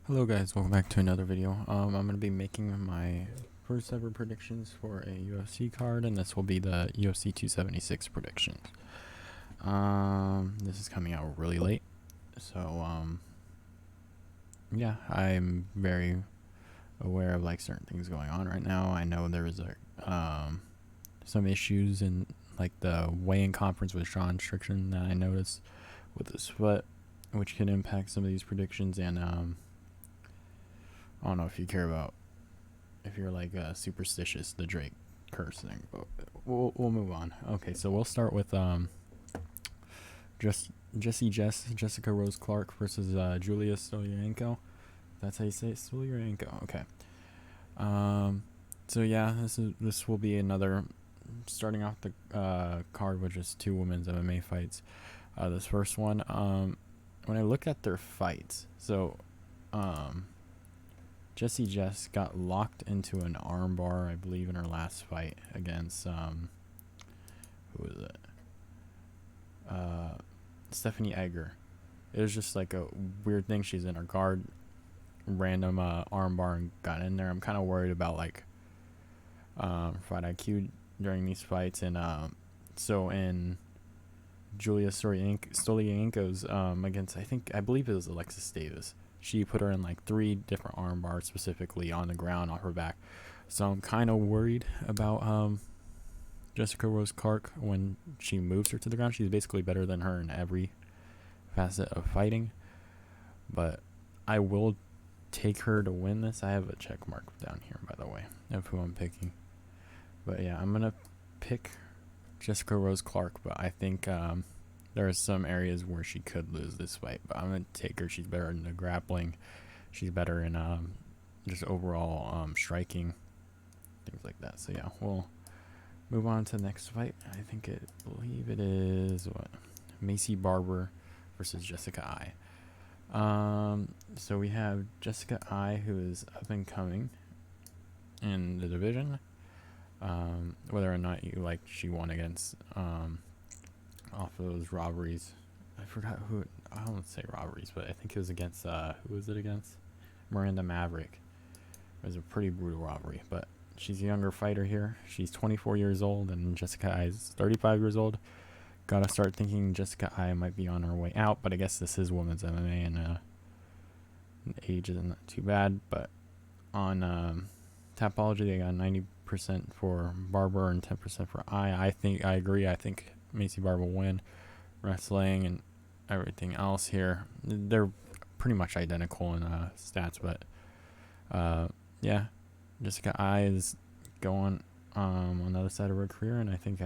Hello guys, welcome back to another video. I'm going to be making my first ever predictions for a UFC card, and this will be the UFC 276 predictions. This is coming out really late, so yeah, I'm very aware of like certain things going on right now. I know there was some issues in like the weigh-in conference with Strickland that I noticed with his foot, which can impact some of these predictions, and I don't know if you care about if you're like superstitious, the Drake curse thing, but we'll move on. Okay, so we'll start with Jessica Rose Clark versus Julia Stoliarenko. That's how you say it, Stoliarenko. Okay. So yeah, this will be another starting off the card with just two women's MMA fights. This first one, when I look at their fights, so Jess got locked into an armbar, I believe, in her last fight against who was it? Stephanie Egger. It was just like a weird thing. She's in her guard, random armbar, and got in there. I'm kind of worried about like fight IQ during these fights, and so in Julia Stoliarenko's against I believe it was Alexis Davis. She put her in like 3 different arm bars specifically on the ground off her back. So I'm kind of worried about Jessica Rose Clark when she moves her to the ground. She's basically better than her in every facet of fighting. But I will take her to win this. I have a check mark down here, by the way, of who I'm picking. But yeah, I'm going to pick Jessica Rose Clark, but I think there are some areas where she could lose this fight, but I'm going to take her. She's better in the grappling. She's better in just overall striking, things like that. So yeah, we'll move on to the next fight. I believe it is Macy Barber versus Jessica Eye. So we have Jessica Eye, who is up and coming in the division. Whether or not she won against off of those robberies. I forgot who. I don't say robberies, but I think it was against who was it against? Miranda Maverick. It was a pretty brutal robbery, but she's a younger fighter here. She's 24 years old, and Jessica Eye is 35 years old. Gotta start thinking Jessica Eye might be on her way out, but I guess this is women's MMA, and age isn't too bad. But on Tapology, they got 90% for Barber and 10% for Eye. I agree. I think Macy Barber will win. Wrestling and everything else here, they're pretty much identical in stats, but yeah, Jessica Eye is going on the other side of her career, and I think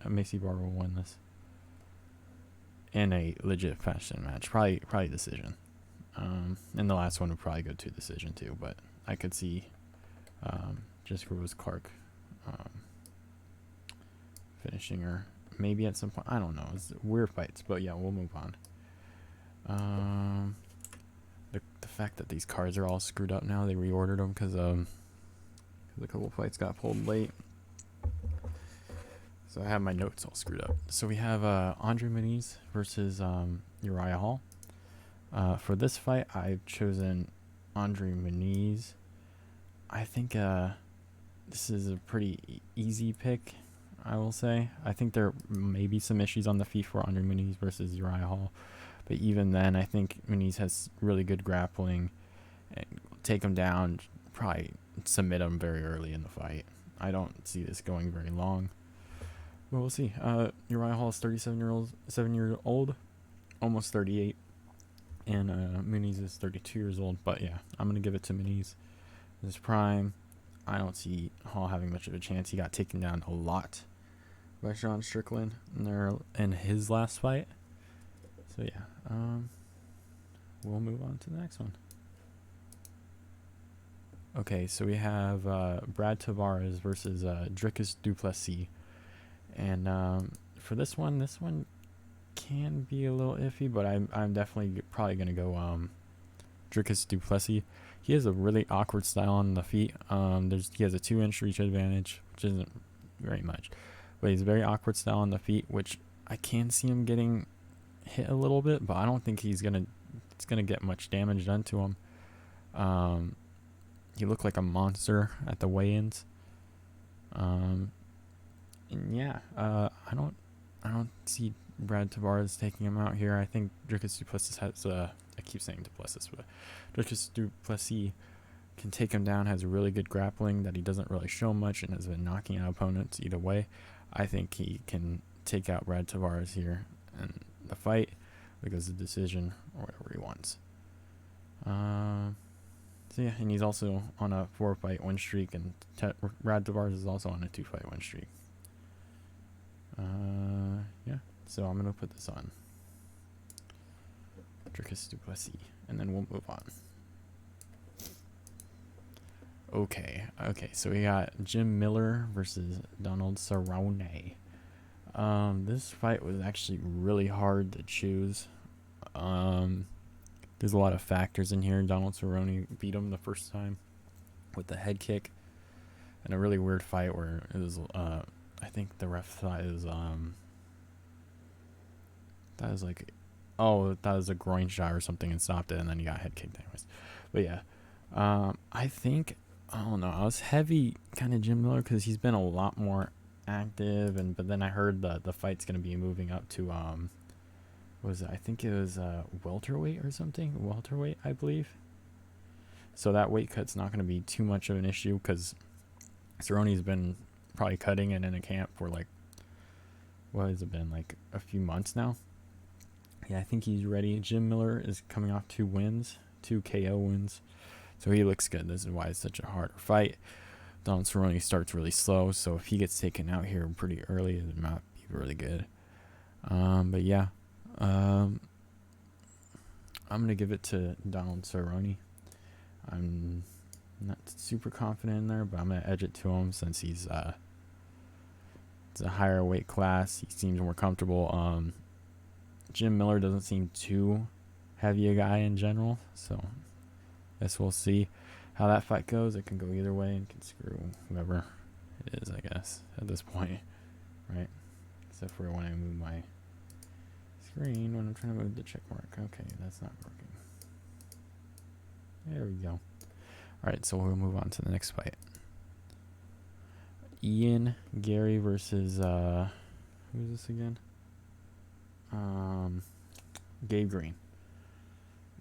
Macy Barber will win this in a legit fashion match, probably decision. And the last one would probably go to decision too, but I could see Jessica Rose Clark finishing her maybe at some point. I don't know. It's weird fights, but yeah, we'll move on. The fact that these cards are all screwed up now, they reordered them because a couple fights got pulled late. So I have my notes all screwed up. So we have Andre Munoz versus Uriah Hall. For this fight, I've chosen Andre Munoz. I think this is a pretty easy pick, I will say. I think there may be some issues on the feet for Andre Munoz versus Uriah Hall. But even then, I think Munoz has really good grappling. And take him down, probably submit him very early in the fight. I don't see this going very long. But we'll see. Uriah Hall is 7 years old, almost 38. And Munoz is 32 years old. But yeah, I'm going to give it to Munoz. His prime. I don't see Hall having much of a chance. He got taken down a lot by Strickland in his last fight. So yeah, we'll move on to the next one. Okay, so we have Brad Tavares versus Dricus du Plessis. And for this one can be a little iffy, but I'm definitely probably going to go Dricus du Plessis. He has a really awkward style on the feet. He has a 2-inch reach advantage, which isn't very much. But he's a very awkward style on the feet, which I can see him getting hit a little bit, but I don't think it's gonna get much damage done to him. He looked like a monster at the weigh-ins. And yeah, I don't see Brad Tavares taking him out here. I think Dricus du Plessis has I keep saying du Plessis, but Dricus du Plessis can take him down, has really good grappling that he doesn't really show much, and has been knocking out opponents either way. I think he can take out Brad Tavares here in the fight because of the decision or whatever he wants. So yeah, and he's also on a 4-fight win streak, and Brad Tavares is also on a 2-fight win streak. Yeah, so I'm gonna put this on Dricus du Plessis, and then we'll move on. Okay, so we got Jim Miller versus Donald Cerrone. This fight was actually really hard to choose. There's a lot of factors in here. Donald Cerrone beat him the first time with the head kick, and a really weird fight where it was, I think the ref thought it was, that was a groin shot or something and stopped it, and then he got head kicked anyways. But yeah, I don't know. I was heavy kind of Jim Miller because he's been a lot more active, but then I heard the fight's gonna be moving up to I think it was welterweight or something. Welterweight, I believe. So that weight cut's not gonna be too much of an issue because Cerrone's been probably cutting it in a camp for like, what has it been, like a few months now. Yeah, I think he's ready. Jim Miller is coming off 2 KO wins. So he looks good. This is why it's such a harder fight. Donald Cerrone starts really slow, so if he gets taken out here pretty early, it might be really good. But yeah, I'm gonna give it to Donald Cerrone. I'm not super confident in there, but I'm gonna edge it to him since he's it's a higher weight class. He seems more comfortable. Jim Miller doesn't seem too heavy a guy in general, so guess we'll see how that fight goes. It can go either way and can screw whoever it is, I guess, at this point, right? Except for when I move my screen, when I'm trying to move the check mark. Okay, that's not working. There we go. Alright, so we'll move on to the next fight. Ian Gary versus, who's this again? Gabe Green.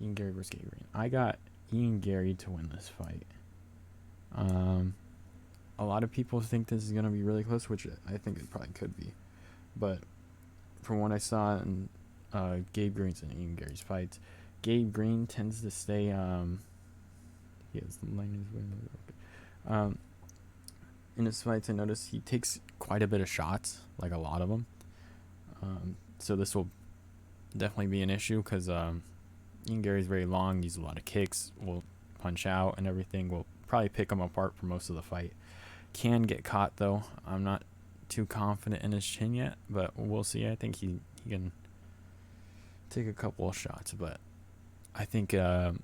Ian Gary versus Gabe Green. I got Ian Gary to win this fight. A lot of people think this is going to be really close, which I think it probably could be. But from what I saw in Gabe Green's and Ian Gary's fights, Gabe Green tends to stay, he has the line in his fights, I noticed he takes quite a bit of shots, like a lot of them. So this will definitely be an issue because Ian Gary's very long, uses a lot of kicks, will punch out and everything. Will probably pick him apart for most of the fight. Can get caught though. I'm not too confident in his chin yet, but we'll see. I think he can take a couple of shots, but I think Ian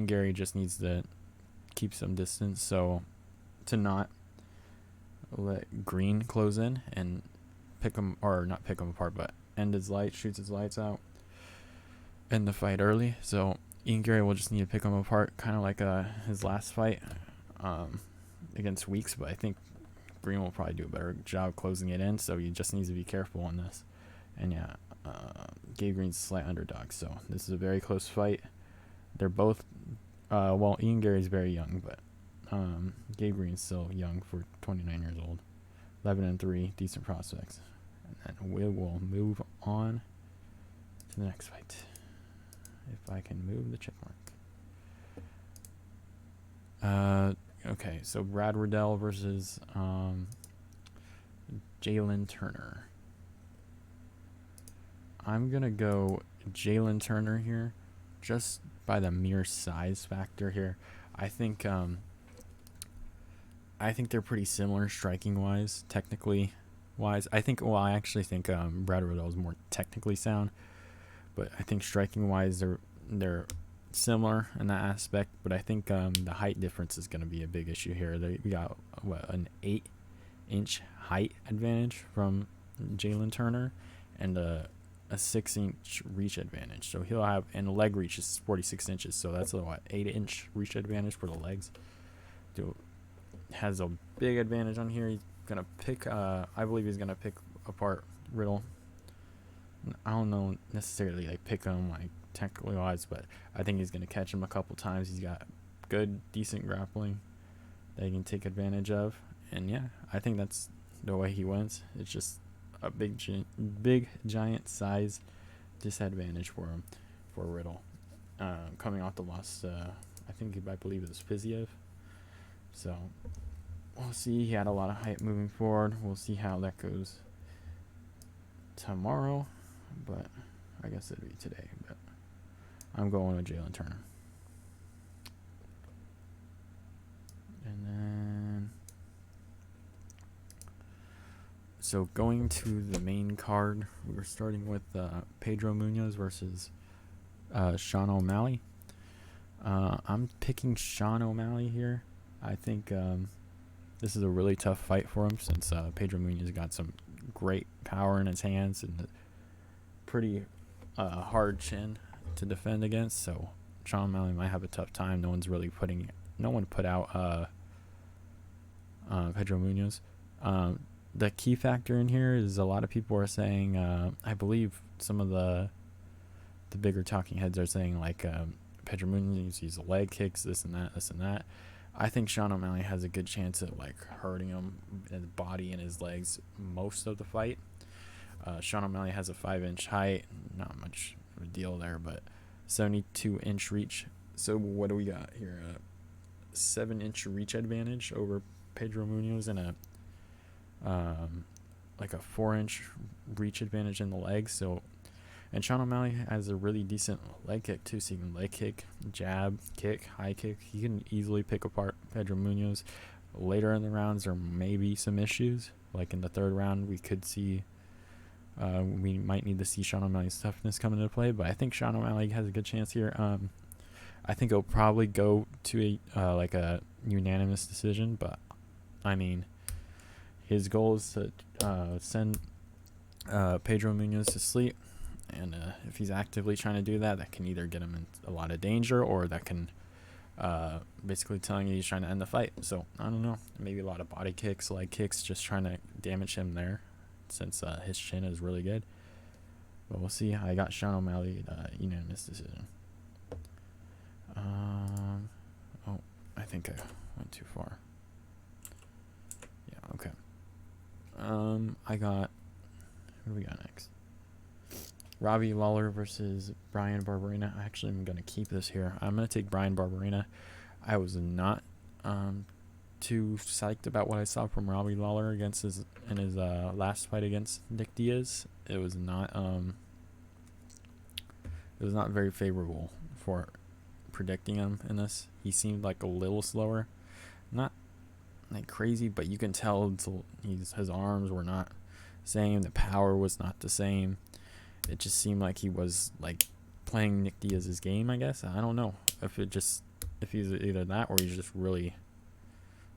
Gary just needs to keep some distance so to not let Green close in and pick him, or not pick him apart, but shoots his lights out, end the fight early. So Ian Gary will just need to pick him apart, kind of like his last fight against Weeks, but I think Green will probably do a better job closing it in, so he just needs to be careful on this. And yeah, Gabe Green's a slight underdog, so this is a very close fight. They're both, Ian Gary's very young, but Gabe Green's still young for 29 years old. 11-3, decent prospects. And then we will move on to the next fight. If I can move the check mark. Okay, so Brad Riddell versus Jalen Turner. I'm going to go Jalen Turner here, just by the mere size factor here. I think they're pretty similar striking wise, technically wise. I actually think Brad Riddell is more technically sound, but I think striking wise they're similar in that aspect. But I think the height difference is going to be a big issue here. We got an 8-inch height advantage from Jalen Turner, and a a 6-inch reach advantage. So he'll have, and the leg reach is 46 inches. So that's a 8-inch reach advantage for the legs. Dude has a big advantage on here. He's gonna pick. I believe he's gonna pick apart Riddle. I don't know necessarily like pick him like technically wise, but I think he's gonna catch him a couple times. He's got good, decent grappling that he can take advantage of, and yeah, I think that's the way he wins. It's just a big giant size disadvantage for him, for Riddle, coming off the loss. I believe it was Fiziev. So we'll see. He had a lot of hype moving forward. We'll see how that goes tomorrow, but I guess it'll be today. But I'm going with Jalen Turner. And then, so going to the main card, we're starting with Pedro Munoz versus Sean O'Malley. I'm picking Sean O'Malley here. I think this is a really tough fight for him since Pedro Munoz got some great power in his hands and a pretty hard chin to defend against. So Sean O'Malley might have a tough time. No one put out Pedro Munoz. The key factor in here is a lot of people are saying, I believe some of the bigger talking heads are saying like Pedro Munoz uses leg kicks, this and that. I think Sean O'Malley has a good chance of like hurting him in his body and his legs most of the fight. Sean O'Malley has a 5-inch height, not much of a deal there, but 72-inch reach. So what do we got here? A 7-inch reach advantage over Pedro Munoz and a like a 4-inch reach advantage in the legs. So, and Sean O'Malley has a really decent leg kick too. So he can leg kick, jab, kick, high kick. He can easily pick apart Pedro Munoz. Later in the rounds, there may be some issues. Like in the third round, we could see. We might need to see Sean O'Malley's toughness come into play, but I think Sean O'Malley has a good chance here. I think he'll probably go to like a unanimous decision, but I mean, his goal is to send Pedro Munoz to sleep, and if he's actively trying to do that, that can either get him in a lot of danger, or that can basically telling you he's trying to end the fight. So I don't know, maybe a lot of body kicks, leg kicks, just trying to damage him there, since his chin is really good. But we'll see. I got Sean O'Malley unanimous decision. Oh, I think I went too far. Yeah, okay. I got, who do we got next? Robbie Lawler versus Bryan Barberena. I actually am going to keep this here. I'm going to take Bryan Barberena. I was not too psyched about what I saw from Robbie Lawler against his last fight against Nick Diaz. It was not very favorable for predicting him in this. He seemed like a little slower, not like crazy, but you can tell his arms were not the same. The power was not the same. It just seemed like he was like playing Nick Diaz's game, I guess. I don't know if he's either that or he's just really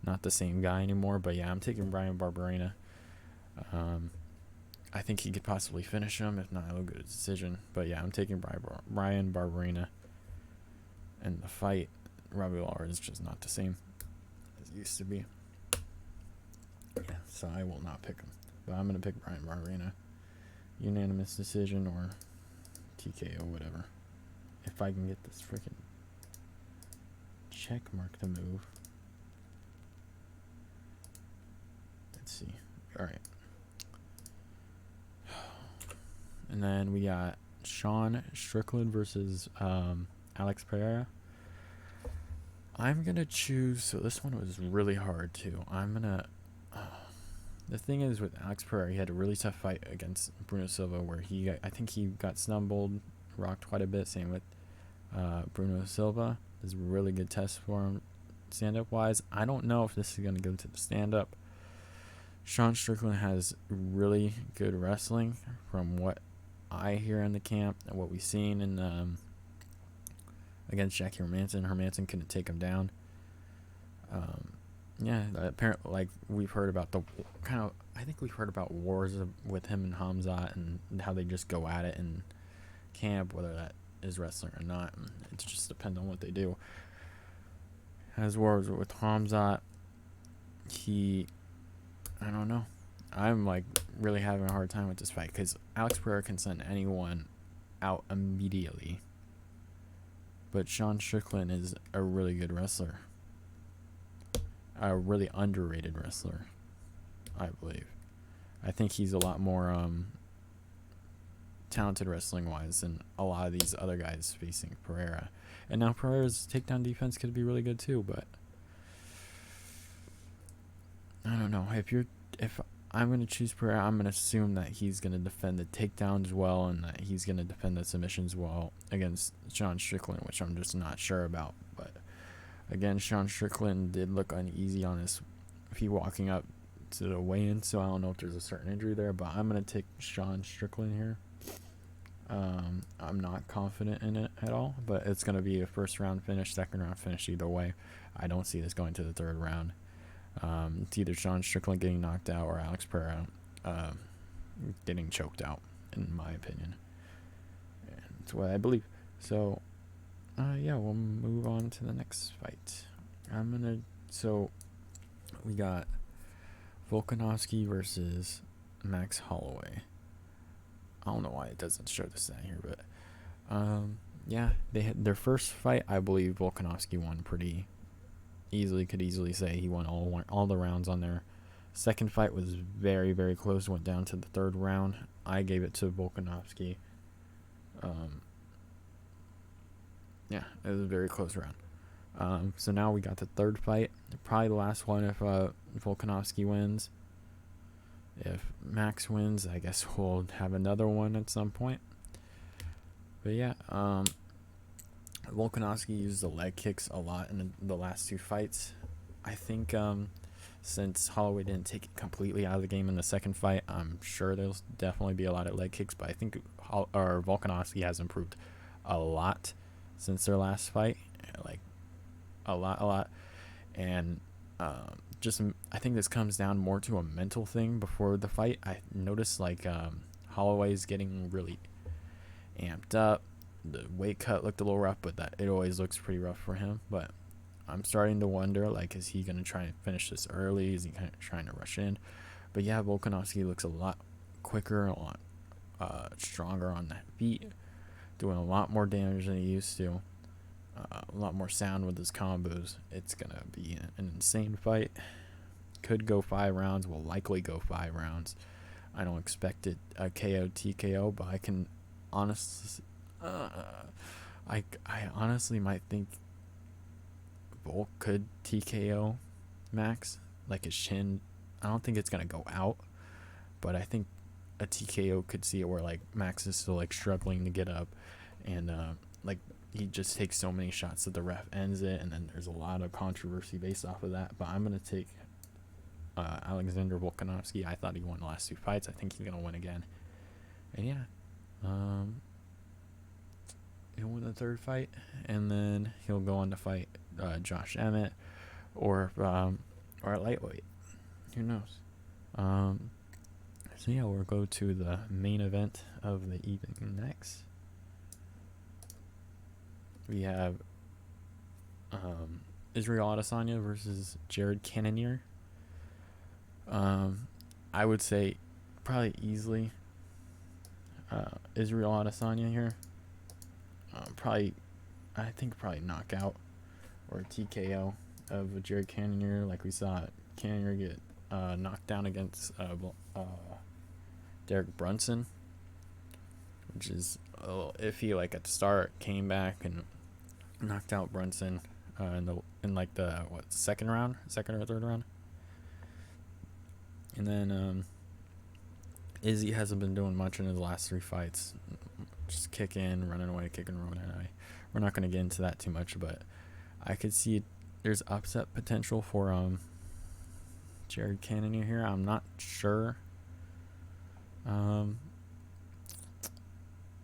not the same guy anymore. But yeah, I'm taking Bryan Barberena. I think he could possibly finish him. If not, it'll go to decision. But yeah, I'm taking Bryan Barberena. And the fight, Robbie Lawler is just not the same as it used to be. Yeah, so I will not pick him. But I'm going to pick Bryan Barberena. Unanimous decision or TKO, whatever. If I can get this freaking check mark to move. Let's see. All right. And then we got Sean Strickland versus Alex Pereira. I'm going to choose. So this one was really hard too. I'm going to. The thing is with Alex Pereira, he had a really tough fight against Bruno Silva where I think he got stumbled, rocked quite a bit. Same with Bruno Silva. This is a really good test for him stand-up wise. I don't know if this is going to go to the stand-up. Sean Strickland has really good wrestling from what I hear in the camp and what we've seen in against Jackie Hermanson. Hermanson couldn't take him down. yeah, apparently, like we've heard about the kind of. I think we've heard about wars with him and Hamzat and how they just go at it in camp, whether that is wrestling or not. It just depends on what they do. As wars with Hamzat, I don't know. I'm like really having a hard time with this fight because Alex Pereira can send anyone out immediately. But Sean Strickland is a really good wrestler. A really underrated wrestler, I believe. I think he's a lot more talented wrestling wise than a lot of these other guys facing Pereira. And now Pereira's takedown defense could be really good too, but I don't know. If I'm gonna choose Pereira, I'm gonna assume that he's gonna defend the takedowns well and that he's gonna defend the submissions well against Sean Strickland, which I'm just not sure about. But again, Sean Strickland did look uneasy on his feet walking up to the weigh-in, so I don't know if there's a certain injury there, but I'm gonna take Sean Strickland here. I'm not confident in it at all, but it's gonna be a first round finish, second round finish either way. I don't see this going to the third round. It's either Sean Strickland getting knocked out or Alex Pereira getting choked out, in my opinion. And that's what I believe. So, yeah, we'll move on to the next fight. So, we got Volkanovski versus Max Holloway. I don't know why it doesn't show this down here, but, yeah, they had their first fight. I believe Volkanovski won pretty could easily say he won all the rounds on there. Second fight was very, very close. Went down to the third round. I gave it to Volkanovski. Yeah, it was a very close round. So now we got the third fight. Probably the last one if Volkanovski wins. If Max wins, I guess we'll have another one at some point. But yeah, Volkanovski used the leg kicks a lot in the last two fights. I think since Holloway didn't take it completely out of the game in the second fight, I'm sure there'll definitely be a lot of leg kicks. But I think Volkanovski has improved a lot since their last fight, like a lot. And I think this comes down more to a mental thing before the fight. I noticed like Holloway's getting really amped up. The weight cut looked a little rough, but that it always looks pretty rough for him. But I'm starting to wonder, like, is he going to try and finish this early? Is he kind of trying to rush in? But yeah, Volkanovski looks a lot quicker, a lot stronger on that feet, doing a lot more damage than he used to. A lot more sound with his combos. It's going to be an insane fight. Could go 5 rounds, will likely go 5 rounds. I don't expect it a KO, TKO, but I can honestly... I honestly might think Volk could TKO Max, like his shin. I don't think it's gonna go out, but I think a TKO could see it where like Max is still like struggling to get up, and like he just takes so many shots that the ref ends it, and then there's a lot of controversy based off of that. But I'm gonna take Alexander Volkanovski. I thought he won the last 2 fights. I think he's gonna win again, and yeah. He'll win the third fight, and then he'll go on to fight Josh Emmett or at lightweight. Who knows? So yeah, we'll go to the main event of the evening next. We have Israel Adesanya versus Jared Cannonier. I would say probably easily Israel Adesanya here. Probably knockout or TKO of Jared Cannonier, like we saw Cannonier get knocked down against Derek Brunson, which is a little iffy. Like at the start, came back and knocked out Brunson in like the second or third round, and then Izzy hasn't been doing much in his last 3 fights. Just kicking, running away. We're not going to get into that too much, but I could see there's upset potential for Jared Cannonier here. I'm not sure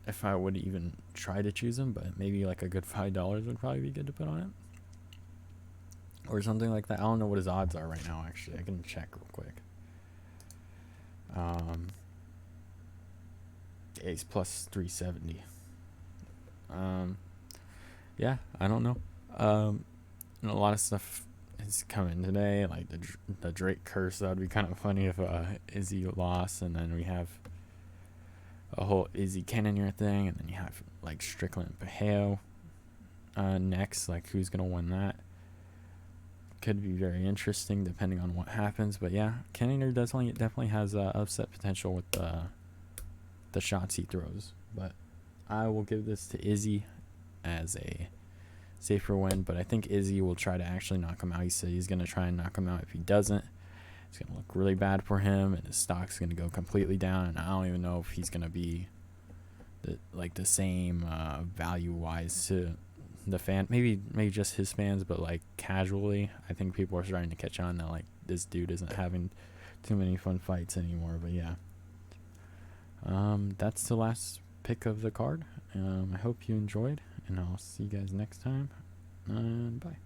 if I would even try to choose him, but maybe like a good $5 would probably be good to put on it. or something like that. I don't know what his odds are right now. Actually, I can check real quick. He's plus 370. Yeah, I don't know. And a lot of stuff is coming today, like the Drake curse. That would be kind of funny if Izzy lost, and then we have a whole Izzy Cannonier thing, and then you have like Strickland and Pereira next. Like, who's gonna win that? Could be very interesting depending on what happens. But yeah, Cannonier definitely has upset potential with the shots he throws. But I will give this to Izzy as a safer win, but I think Izzy will try to actually knock him out. He said he's going to try and knock him out. If he doesn't, it's going to look really bad for him, and his stock's going to go completely down, and I don't even know if he's going to be the same value-wise to the fan. Maybe just his fans, but like casually, I think people are starting to catch on that like this dude isn't having too many fun fights anymore. But yeah, that's the last pick of the card. I hope you enjoyed, and I'll see you guys next time. Bye.